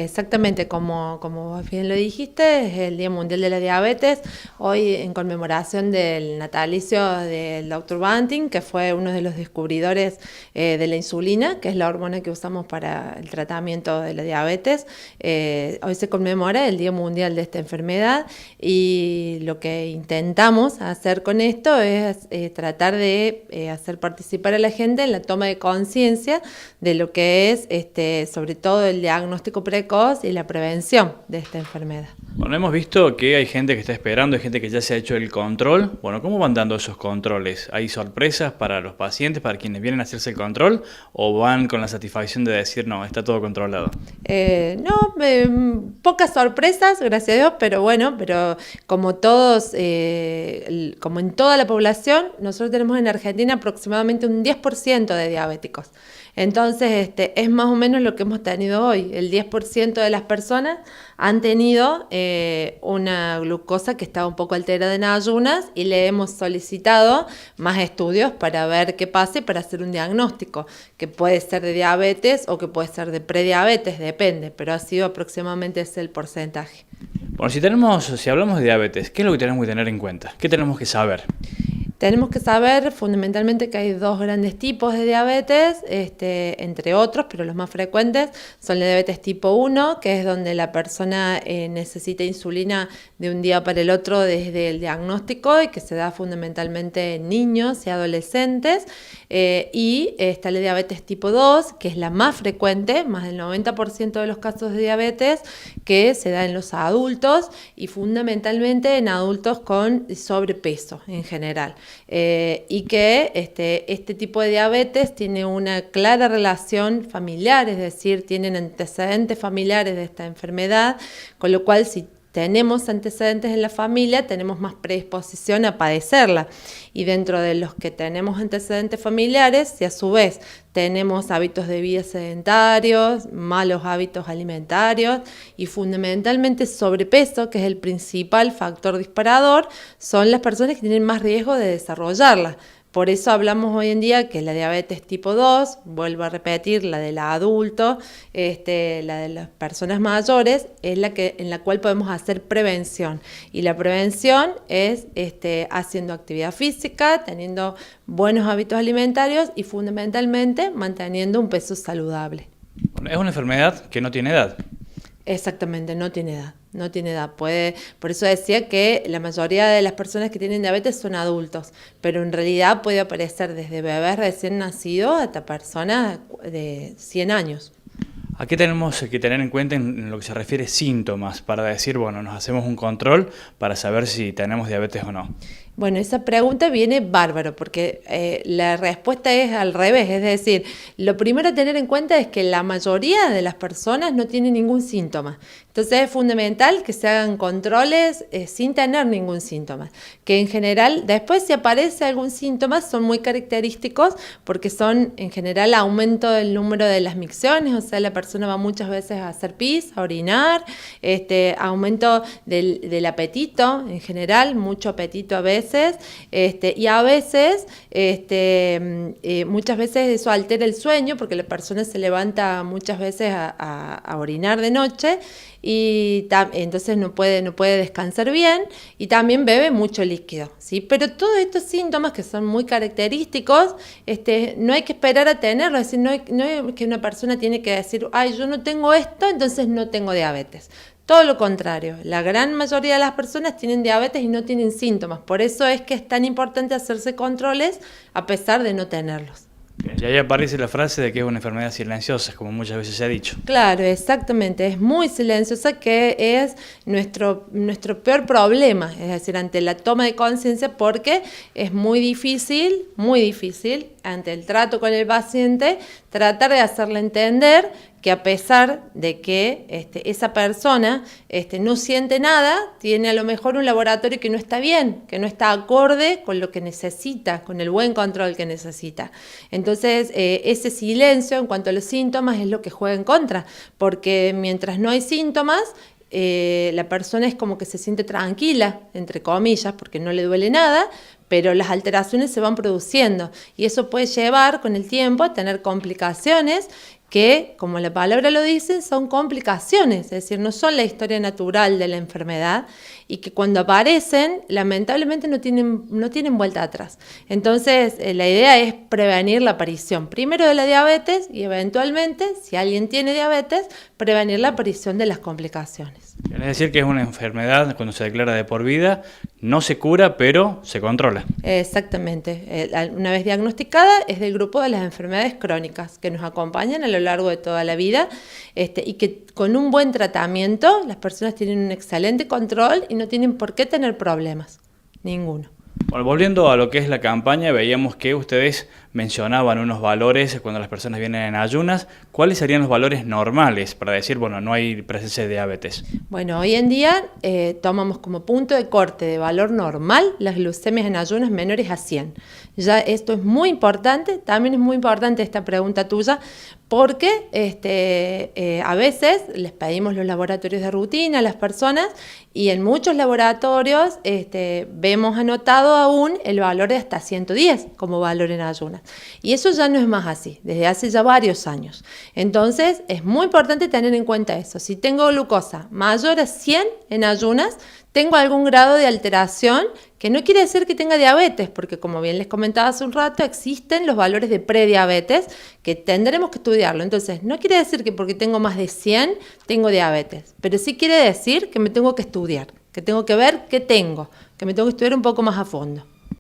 Exactamente, como vos bien lo dijiste, es el Día Mundial de la Diabetes, hoy en conmemoración del natalicio del Dr. Banting, que fue uno de los descubridores de la insulina, que es la hormona que usamos para el tratamiento de la diabetes. Hoy se conmemora el Día Mundial de esta enfermedad y lo que intentamos hacer con esto es tratar de hacer participar a la gente en la toma de conciencia de lo que es sobre todo el diagnóstico precoz y la prevención de esta enfermedad. Bueno, hemos visto que hay gente que está esperando, hay gente que ya se ha hecho el control. Bueno, ¿cómo van dando esos controles? ¿Hay sorpresas para los pacientes, para quienes vienen a hacerse el control? ¿O van con la satisfacción de decir, no, está todo controlado? No, pocas sorpresas, gracias a Dios, pero bueno, pero como todos, como en toda la población, nosotros tenemos en Argentina aproximadamente un 10% de diabéticos. Entonces, es más o menos lo que hemos tenido hoy. El 10% de las personas han tenido una glucosa que estaba un poco alterada en ayunas y le hemos solicitado más estudios para ver qué pasa y para hacer un diagnóstico, que puede ser de diabetes o que puede ser de prediabetes, depende, pero ha sido aproximadamente ese el porcentaje. Bueno, si hablamos de diabetes, ¿qué es lo que tenemos que tener en cuenta? ¿Qué tenemos que saber? Tenemos que saber fundamentalmente que hay dos grandes tipos de diabetes, entre otros, pero los más frecuentes son la diabetes tipo 1, que es donde la persona necesita insulina de un día para el otro desde el diagnóstico y que se da fundamentalmente en niños y adolescentes, y está la diabetes tipo 2, que es la más frecuente, más del 90% de los casos de diabetes, que se da en los adultos y fundamentalmente en adultos con sobrepeso en general. Y que este tipo de diabetes tiene una clara relación familiar, es decir, tienen antecedentes familiares de esta enfermedad, con lo cual si tenemos antecedentes en la familia, tenemos más predisposición a padecerla. Y dentro de los que tenemos antecedentes familiares, si a su vez tenemos hábitos de vida sedentarios, malos hábitos alimentarios y fundamentalmente sobrepeso, que es el principal factor disparador, son las personas que tienen más riesgo de desarrollarla. Por eso hablamos hoy en día que la diabetes tipo 2, vuelvo a repetir, la del adulto, la de las personas mayores, es en la cual podemos hacer prevención. Y la prevención es haciendo actividad física, teniendo buenos hábitos alimentarios y fundamentalmente manteniendo un peso saludable. Bueno, es una enfermedad que no tiene edad. Exactamente, no tiene edad. No tiene edad. Por eso decía que la mayoría de las personas que tienen diabetes son adultos, pero en realidad puede aparecer desde bebés recién nacidos hasta personas de 100 años. ¿A qué tenemos que tener en cuenta en lo que se refiere a síntomas para decir, bueno, nos hacemos un control para saber si tenemos diabetes o no? Bueno, esa pregunta viene bárbaro, porque la respuesta es al revés, es decir, lo primero a tener en cuenta es que la mayoría de las personas no tienen ningún síntoma. Entonces es fundamental que se hagan controles sin tener ningún síntoma, que en general, después si aparece algún síntoma, son muy característicos porque son en general aumento del número de las micciones, o sea, la persona va muchas veces a hacer pis, a orinar, aumento del apetito en general, mucho apetito a veces, y a veces, muchas veces eso altera el sueño porque la persona se levanta muchas veces a orinar de noche y entonces no puede descansar bien y también bebe mucho líquido, ¿sí? Pero todos estos síntomas que son muy característicos, no hay que esperar a tenerlos, es decir, no es que una persona tiene que decir, ay, yo no tengo esto, entonces no tengo diabetes. Todo lo contrario, la gran mayoría de las personas tienen diabetes y no tienen síntomas, por eso es que es tan importante hacerse controles a pesar de no tenerlos. Y ahí aparece la frase de que es una enfermedad silenciosa, como muchas veces se ha dicho. Claro, exactamente, es muy silenciosa, que es nuestro peor problema, es decir, ante la toma de conciencia, porque es muy difícil, ante el trato con el paciente, tratar de hacerle entender que a pesar de que esa persona no siente nada, tiene a lo mejor un laboratorio que no está bien, que no está acorde con lo que necesita, con el buen control que necesita. Entonces, ese silencio en cuanto a los síntomas es lo que juega en contra, porque mientras no hay síntomas, la persona es como que se siente tranquila, entre comillas, porque no le duele nada, pero las alteraciones se van produciendo y eso puede llevar con el tiempo a tener complicaciones que, como la palabra lo dice, son complicaciones, es decir, no son la historia natural de la enfermedad y que cuando aparecen, lamentablemente no tienen vuelta atrás. Entonces, la idea es prevenir la aparición primero de la diabetes y eventualmente, si alguien tiene diabetes, prevenir la aparición de las complicaciones. Es decir, que es una enfermedad, cuando se declara de por vida, no se cura, pero se controla. Exactamente. Una vez diagnosticada, es del grupo de las enfermedades crónicas que nos acompañan a lo largo de toda la vida y que con un buen tratamiento las personas tienen un excelente control y no tienen por qué tener problemas, ninguno. Bueno, volviendo a lo que es la campaña, veíamos que ustedes mencionaban unos valores cuando las personas vienen en ayunas. ¿Cuáles serían los valores normales para decir, bueno, no hay presencia de diabetes? Bueno, hoy en día tomamos como punto de corte de valor normal las glucemias en ayunas menores a 100. Ya esto es muy importante, también es muy importante esta pregunta tuya, porque a veces les pedimos los laboratorios de rutina a las personas y en muchos laboratorios vemos anotado aún el valor de hasta 110 como valor en ayunas. Y eso ya no es más así, desde hace ya varios años. Entonces es muy importante tener en cuenta eso. Si tengo glucosa mayor a 100 en ayunas, tengo algún grado de alteración, que no quiere decir que tenga diabetes, porque como bien les comentaba hace un rato, existen los valores de prediabetes que tendremos que estudiarlo. Entonces, no quiere decir que porque tengo más de 100 tengo diabetes, pero sí quiere decir que me tengo que estudiar, que tengo que ver qué tengo, que me tengo que estudiar un poco más a fondo.